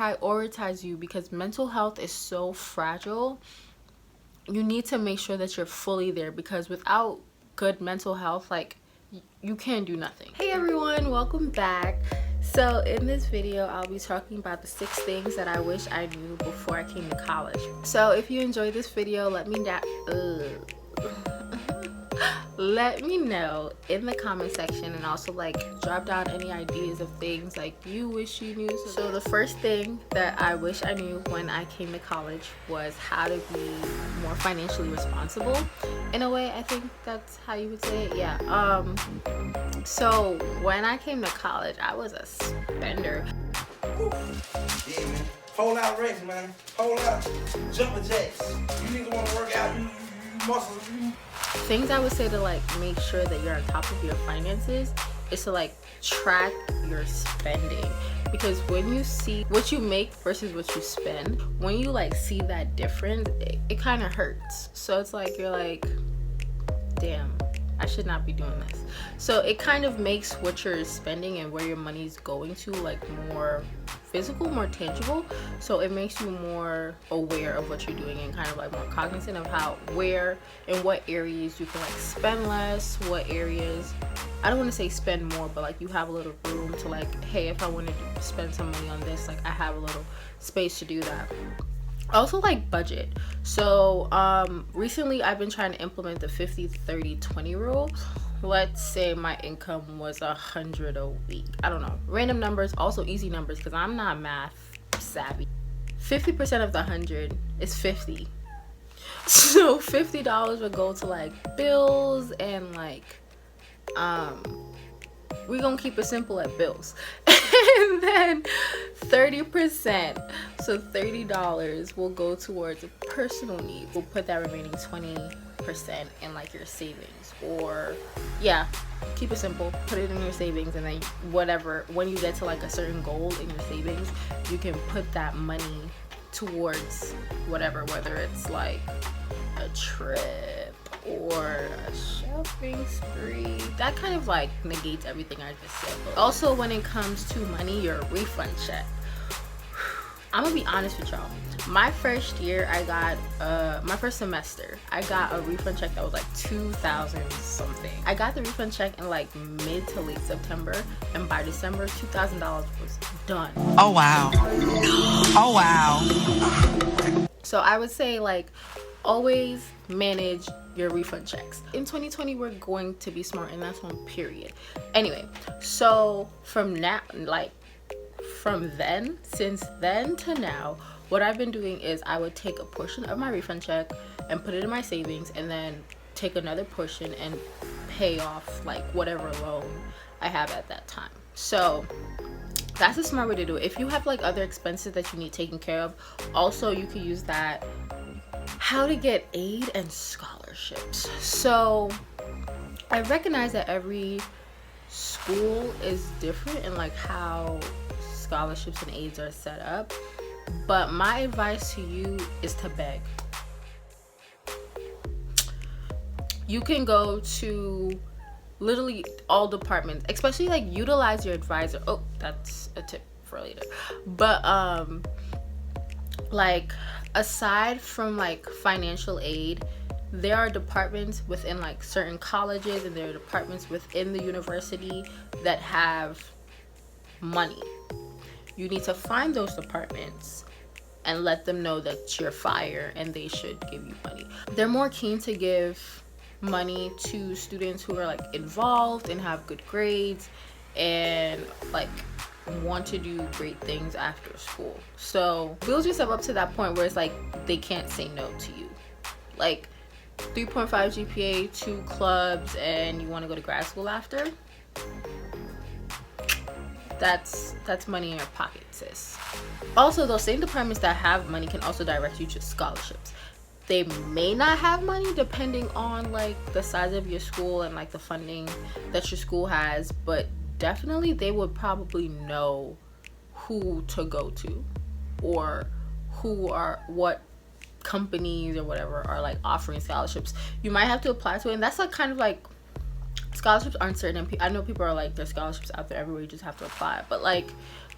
prioritize you, because mental health is so fragile. You need to make sure that you're fully there, because without good mental health, like, you can't do nothing. Hey everyone, welcome back. So in this video, I'll be talking about the 6 things that I wish I knew before I came to college. So if you enjoyed this video, let me know in the comment section, and also like drop down any ideas of things like you wish you knew. So the first thing that I wish I knew when I came to college was how to be more financially responsible. In a way, I think that's how you would say it. Yeah. So when I came to college, I was a spender. Yeah, man. Whole out race, man. Whole out jumping jacks. You niggas want to work out, you muscles, you. Things I would say to like make sure that you're on top of your finances is to like track your spending, because when you see what you make versus what you spend, when you like see that difference, it kind of hurts. So it's like you're like, damn, I should not be doing this. So it kind of makes what you're spending and where your money's going to like more physical, more tangible. So it makes you more aware of what you're doing and kind of like more cognizant of how, where, and what areas you can like spend less, what areas, I don't want to say spend more, but like you have a little room to like, hey, if I wanted to spend some money on this, like I have a little space to do that. Also like budget. So recently I've been trying to implement the 50-30-20 rule. Let's say my income was $100 a week, I don't know, random numbers, also easy numbers because I'm not math savvy. 50% of the 100 is 50, so $50 would go to like bills, and like we're gonna keep it simple at bills. And then 30%, so $30 will go towards personal needs. We'll put that remaining 20% in like your savings, or yeah, keep it simple, put it in your savings, and then whatever, when you get to like a certain goal in your savings, you can put that money towards whatever, whether it's like a trip or a shopping spree. That kind of like negates everything I just said. Also, when it comes to money, your refund check, I'm gonna be honest with y'all. My first year, I got my first semester, I got a refund check that was like 2,000 something. I got the refund check in like mid to late September, and by December, $2,000 was done. Oh wow. Oh wow. So I would say like always manage your refund checks. In 2020, we're going to be smart, and that's on period. Anyway, so from then, since then to now, what I've been doing is I would take a portion of my refund check and put it in my savings, and then take another portion and pay off like whatever loan I have at that time. So that's a smart way to do it. If you have like other expenses that you need taken care of, also you could use that. How to get aid and scholarships. So I recognize that every school is different in like how scholarships and aids are set up, but my advice to you is to beg. You can go to literally all departments, especially like utilize your advisor. Oh, that's a tip for later. But like aside from like financial aid, there are departments within like certain colleges, and there are departments within the university that have money. You need to find those departments and let them know that you're fire and they should give you money. They're more keen to give money to students who are like involved and have good grades and like want to do great things after school. So build yourself up to that point where it's like they can't say no to you. Like 3.5 GPA, 2 clubs, and you want to go to grad school after, that's money in your pocket, sis. Also, those same departments that have money can also direct you to scholarships. They may not have money depending on like the size of your school and like the funding that your school has, but definitely they would probably know who to go to, or what companies or whatever are like offering scholarships. You might have to apply to it, and that's like kind of like, scholarships aren't certain. I know people are like, there's scholarships out there everywhere, you just have to apply, but like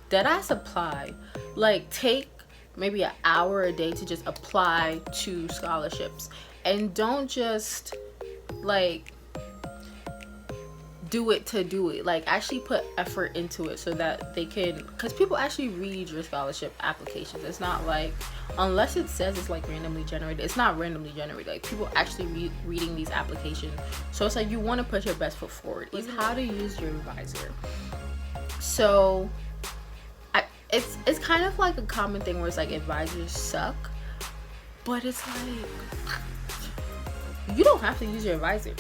deadass apply. Like, take maybe an hour a day to just apply to scholarships, and don't just like do it to do it. Like, actually put effort into it so that they can, because people actually read your scholarship applications. It's not like, unless it says it's like randomly generated, it's not randomly generated. Like, people actually reading these applications. So it's like, you want to put your best foot forward. Is how to use your advisor. So it's kind of like a common thing where it's like advisors suck, but it's like, you don't have to use your advisor.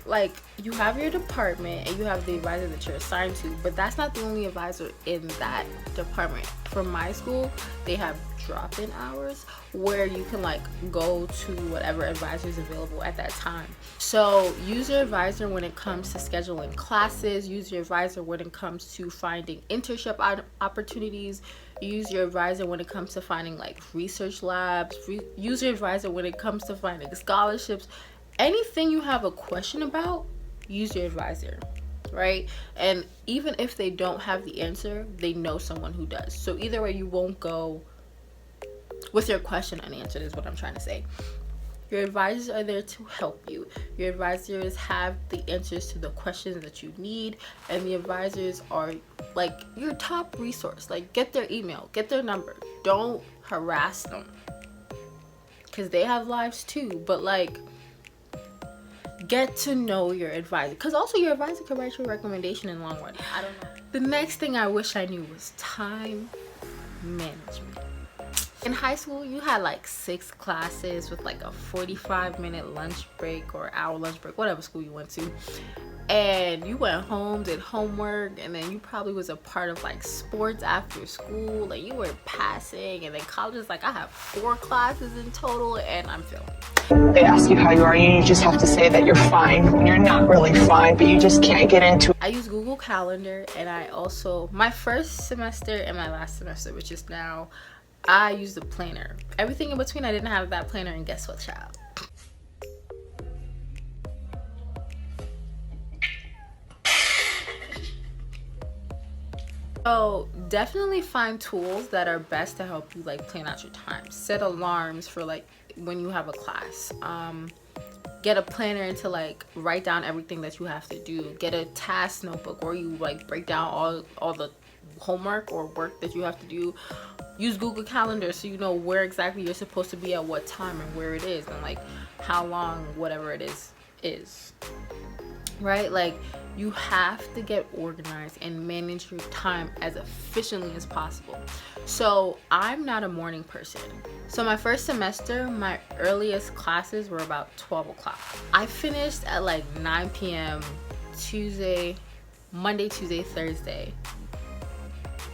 Like, you have your department and you have the advisor that you're assigned to, but that's not the only advisor in that department. For my school, they have drop-in hours where you can like go to whatever advisor is available at that time. So use your advisor when it comes to scheduling classes. Use your advisor when it comes to finding internship opportunities. Use your advisor when it comes to finding like research labs. Use your advisor when it comes to finding scholarships. Anything you have a question about, use your advisor, right? And even if they don't have the answer, they know someone who does. So either way, you won't go with your question unanswered, is what I'm trying to say. Your advisors are there to help you. Your advisors have the answers to the questions that you need, and the advisors are like your top resource. Like, get their email, get their number. Don't harass them, because they have lives too. But like, get to know your advisor, because also your advisor can write you a recommendation in the long run. I don't know. The next thing I wish I knew was time management. In high school, you had like 6 classes with like a 45-minute lunch break or hour lunch break, whatever school you went to. And you went home, did homework, and then you probably was a part of like sports after school. Like, you were passing, and then college is like, I have 4 classes in total and I'm failing. They ask you how you are, and you just have to say that you're fine when you're not really fine, but you just can't get into it. I use Google Calendar, and I also, my first semester and my last semester, which is now, I used the planner. Everything in between, I didn't have that planner, and guess what, child? So definitely find tools that are best to help you like plan out your time. Set alarms for like when you have a class. Get a planner to like write down everything that you have to do. Get a task notebook where you like break down all the homework or work that you have to do. Use Google Calendar so you know where exactly you're supposed to be at what time and where it is, and like how long whatever it is. Right? Like, you have to get organized and manage your time as efficiently as possible. So I'm not a morning person. So my first semester, my earliest classes were about 12 o'clock. I finished at like 9 p.m. Monday, Tuesday, Thursday.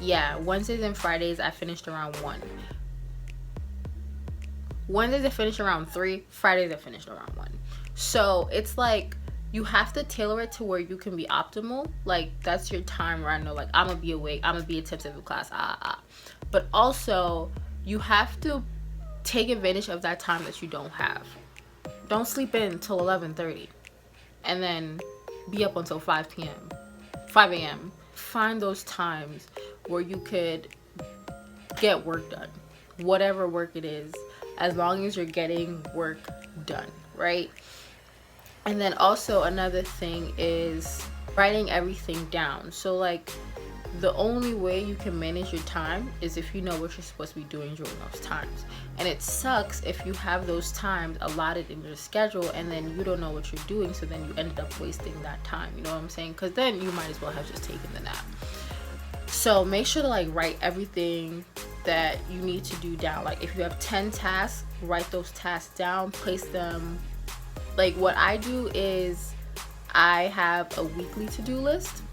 Yeah, Wednesdays and Fridays I finished around 1. Wednesdays I finished around 3. Fridays I finished around 1. So it's like, you have to tailor it to where you can be optimal. Like, that's your time where I know, like, I'm gonna be awake, I'm gonna be attentive in class, But also, you have to take advantage of that time that you don't have. Don't sleep in till 11:30 and then be up until 5 a.m. Find those times where you could get work done, whatever work it is, as long as you're getting work done, right? And then also another thing is writing everything down. So like, the only way you can manage your time is if you know what you're supposed to be doing during those times. And it sucks if you have those times allotted in your schedule and then you don't know what you're doing, so then you ended up wasting that time, you know what I'm saying? Because then you might as well have just taken the nap. So make sure to like write everything that you need to do down. Like, if you have 10 tasks, write those tasks down, place them. Like, what I do is I have a weekly to-do list,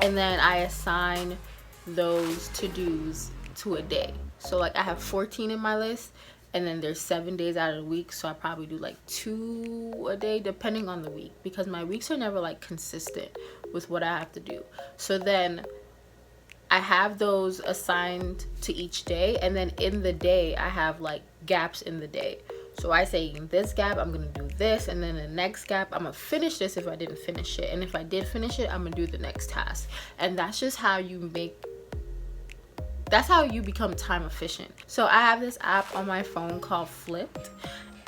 and then I assign those to-dos to a day. So like, I have 14 in my list, and then there's 7 days out of the week, so I probably do like 2 a day depending on the week, because my weeks are never like consistent with what I have to do. So then I have those assigned to each day, and then in the day I have like gaps in the day. So I say, in this gap I'm gonna do this, and then the next gap I'm gonna finish this if I didn't finish it, and if I did finish it, I'm gonna do the next task. And that's just how you make that's how you become time efficient. So I have this app on my phone called Flipped,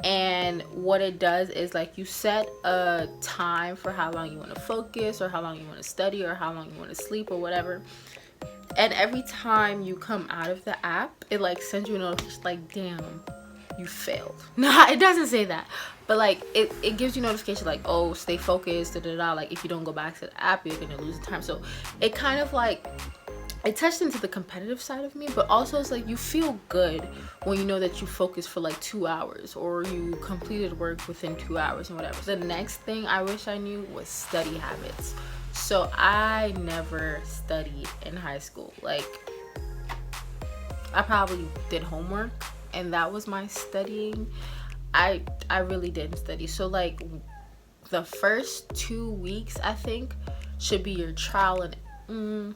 and what it does is like you set a time for how long you want to focus, or how long you want to study, or how long you want to sleep, or whatever. And every time you come out of the app, it like sends you a notification like, damn, you failed. Nah, it doesn't say that, but like it gives you notification like, oh, stay focused, da da da. Like if you don't go back to the app, you're gonna lose the time. So it kind of like, it touched into the competitive side of me, but also it's like you feel good when you know that you focused for like 2 hours, or you completed work within 2 hours and whatever. The next thing I wish I knew was study habits. So I never studied in high school. Like I probably did homework and that was my studying. I really didn't study. So like the first 2 weeks I think should be your trial and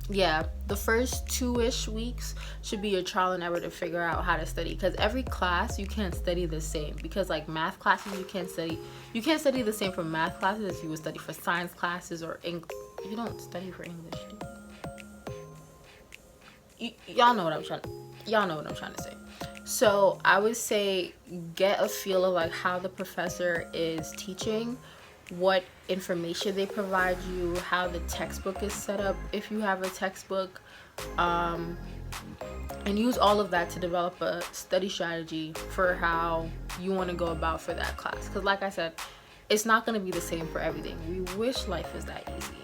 yeah, the first 2-ish weeks should be your trial and error to figure out how to study, because every class you can't study the same. Because like math classes, you can't study the same for math classes as you would study for science classes or English. You don't study for English, do you? Y'all know what I'm trying to say. So I would say get a feel of like how the professor is teaching, what information they provide you, how the textbook is set up if you have a textbook, and use all of that to develop a study strategy for how you want to go about for that class. Because like I said, it's not going to be the same for everything. We wish life was that easy,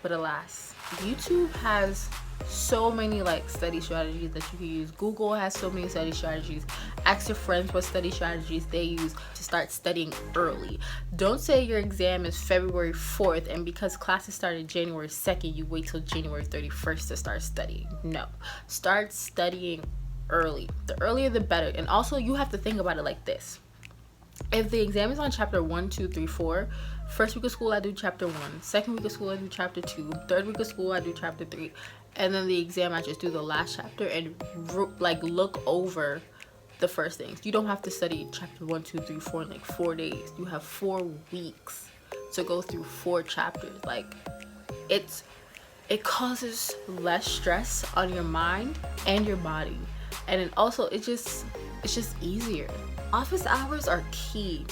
but alas, YouTube has so many like study strategies that you can use. Google has so many study strategies. Ask your friends what study strategies they use to start studying early. Don't say your exam is February 4th and because classes started January 2nd you wait till January 31st to start studying. No, start studying early. The earlier the better. And also you have to think about it like this: if the exam is on chapter 1, 2, 3, 4, first week of school I do chapter 1, second week of school I do chapter 2, third week of school I do chapter 3, and then the exam I just do the last chapter and like look over the first things. You don't have to study chapter 1, 2, 3, 4 in like 4 days. You have 4 weeks to go through 4 chapters. Like it causes less stress on your mind and your body, and it also it's just easier. Office hours are key.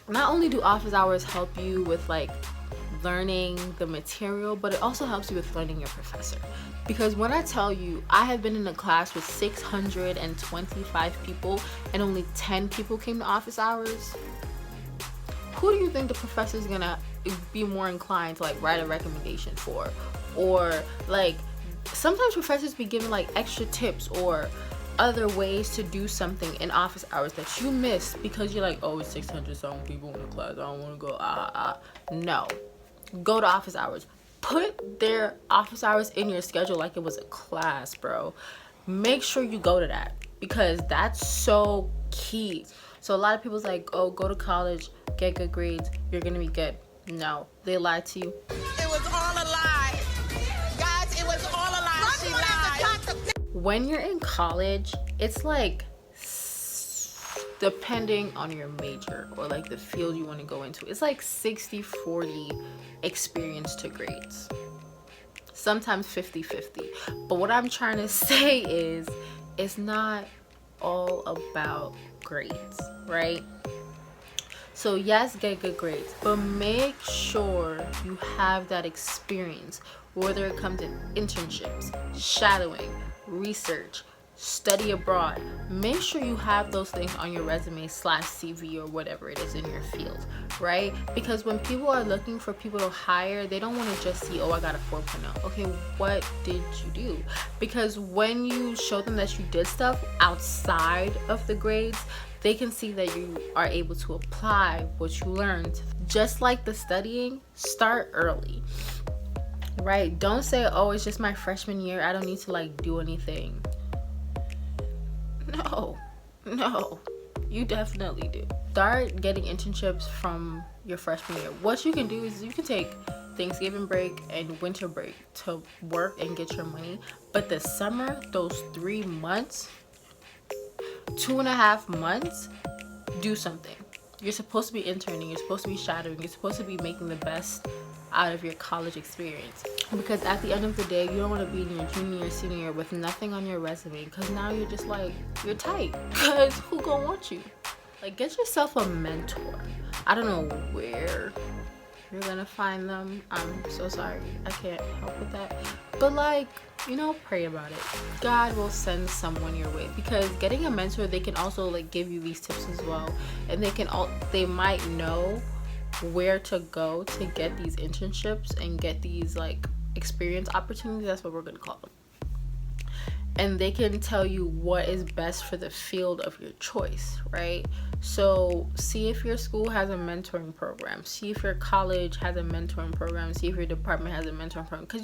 Not only do office hours help you with like learning the material, but it also helps you with learning your professor. Because when I tell you I have been in a class with 625 people and only 10 people came to office hours, who do you think the professor is gonna be more inclined to like write a recommendation for? Or like sometimes professors be giving like extra tips or other ways to do something in office hours that you missed because you're like, oh, it's 600 something people in the class, I don't want to go. No, go to office hours. Put their office hours in your schedule like it was a class, bro. Make sure you go to that because that's so key. So a lot of people's like, oh, go to college, get good grades, you're gonna be good. No, they lied to you. It was all a lie. Guys, it was all a lie. She lied. When you're in college, it's like depending on your major or like the field you want to go into, it's like 60-40 experience to grades, sometimes 50-50. But what I'm trying to say is it's not all about grades, right? So yes, get good grades, but make sure you have that experience, whether it comes in internships, shadowing, research, study abroad. Make sure you have those things on your resume / CV or whatever it is in your field, right? Because when people are looking for people to hire, they don't want to just see, oh, I got a 4.0. Okay, what did you do? Because when you show them that you did stuff outside of the grades, they can see that you are able to apply what you learned. Just like the studying, start early, right? Don't say, oh, it's just my freshman year, I don't need to like do anything. No, you definitely do. Start getting internships from your freshman year. What you can do is you can take Thanksgiving break and winter break to work and get your money, but the summer, those 3 months, 2.5 months, do something. You're supposed to be interning, you're supposed to be shadowing, you're supposed to be making the best out of your college experience. Because at the end of the day, you don't want to be in your junior or senior year with nothing on your resume, because now you're just like, you're tight, because who gonna want you? Like, get yourself a mentor. I don't know where you're gonna find them. I'm so sorry, I can't help with that, but like, you know, pray about it. God will send someone your way, because getting a mentor, they can also like give you these tips as well, and they might know where to go to get these internships and get these like experience opportunities. That's what we're gonna call them. And they can tell you what is best for the field of your choice, right? So see if your school has a mentoring program, see if your college has a mentoring program, see if your department has a mentoring program, because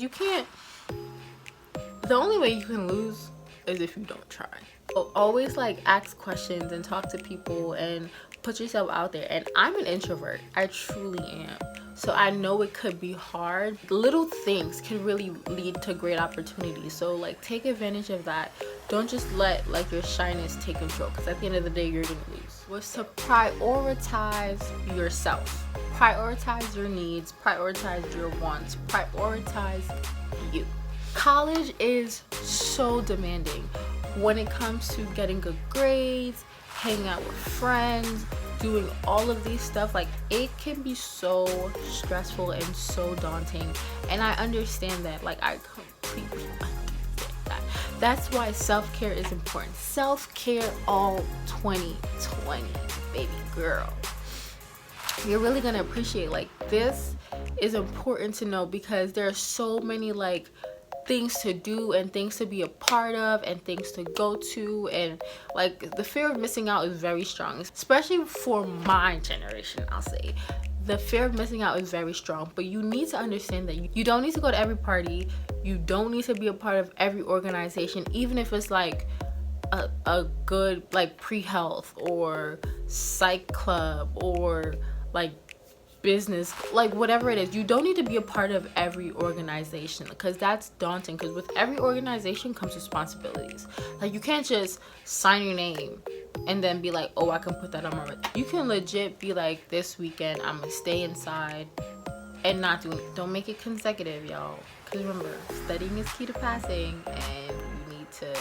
the only way you can lose is if you don't try. So always like ask questions and talk to people and put yourself out there. And I'm an introvert, I truly am. So I know it could be hard. Little things can really lead to great opportunities. So like take advantage of that. Don't just let like your shyness take control, because at the end of the day, you're gonna lose. Was to prioritize yourself. Prioritize your needs, prioritize your wants, prioritize you. College is so demanding when it comes to getting good grades, hanging out with friends, doing all of these stuff. Like, it can be so stressful and so daunting, and I understand that. Like, I completely understand that. That's why self-care is important. Self-care all 2020, baby girl. You're really gonna appreciate, like, this is important to know, because there are so many like things to do and things to be a part of and things to go to, and like the fear of missing out is very strong, especially for my generation. I'll say the fear of missing out is very strong, but you need to understand that you don't need to go to every party, you don't need to be a part of every organization, even if it's like a good like pre-health or psych club or like business, like whatever it is. You don't need to be a part of every organization, because that's daunting, because with every organization comes responsibilities. Like, you can't just sign your name and then be like, oh, I can put that on my resume. You can legit be like, this weekend I'm gonna stay inside and not do it. Don't make it consecutive, y'all, because remember, studying is key to passing, and you need to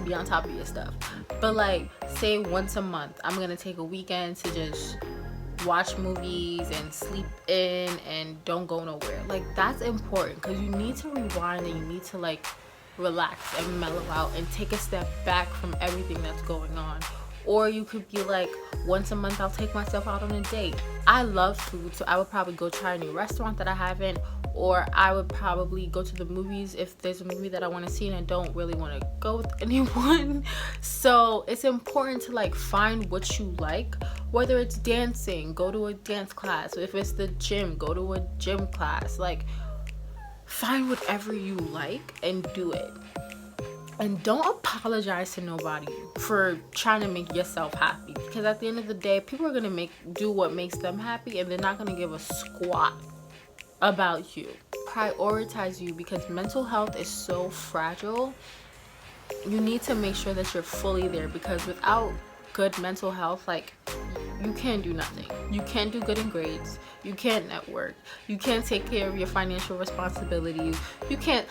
be on top of your stuff. But like, say once a month I'm gonna take a weekend to just watch movies and sleep in and don't go nowhere. Like, that's important, because you need to rewind and you need to like relax and mellow out and take a step back from everything that's going on. Or you could be like, once a month I'll take myself out on a date. I love food, so I would probably go try a new restaurant that I haven't, or I would probably go to the movies if there's a movie that I want to see and I don't really want to go with anyone. So it's important to like find what you like, whether it's dancing, go to a dance class. If it's the gym, go to a gym class. Like, find whatever you like and do it. And don't apologize to nobody for trying to make yourself happy, because at the end of the day, people are gonna do what makes them happy, and they're not gonna give a squat about you. Prioritize you, because mental health is so fragile. You need to make sure that you're fully there, because without good mental health, like, you can't do nothing. You can't do good in grades, you can't network, you can't take care of your financial responsibilities, you can't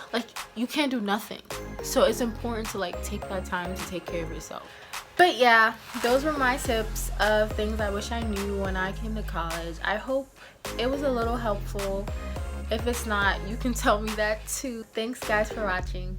do nothing. So it's important to like take that time to take care of yourself. But yeah, those were my tips of things I wish I knew when I came to college. I hope it was a little helpful. If it's not, you can tell me that too. Thanks guys for watching.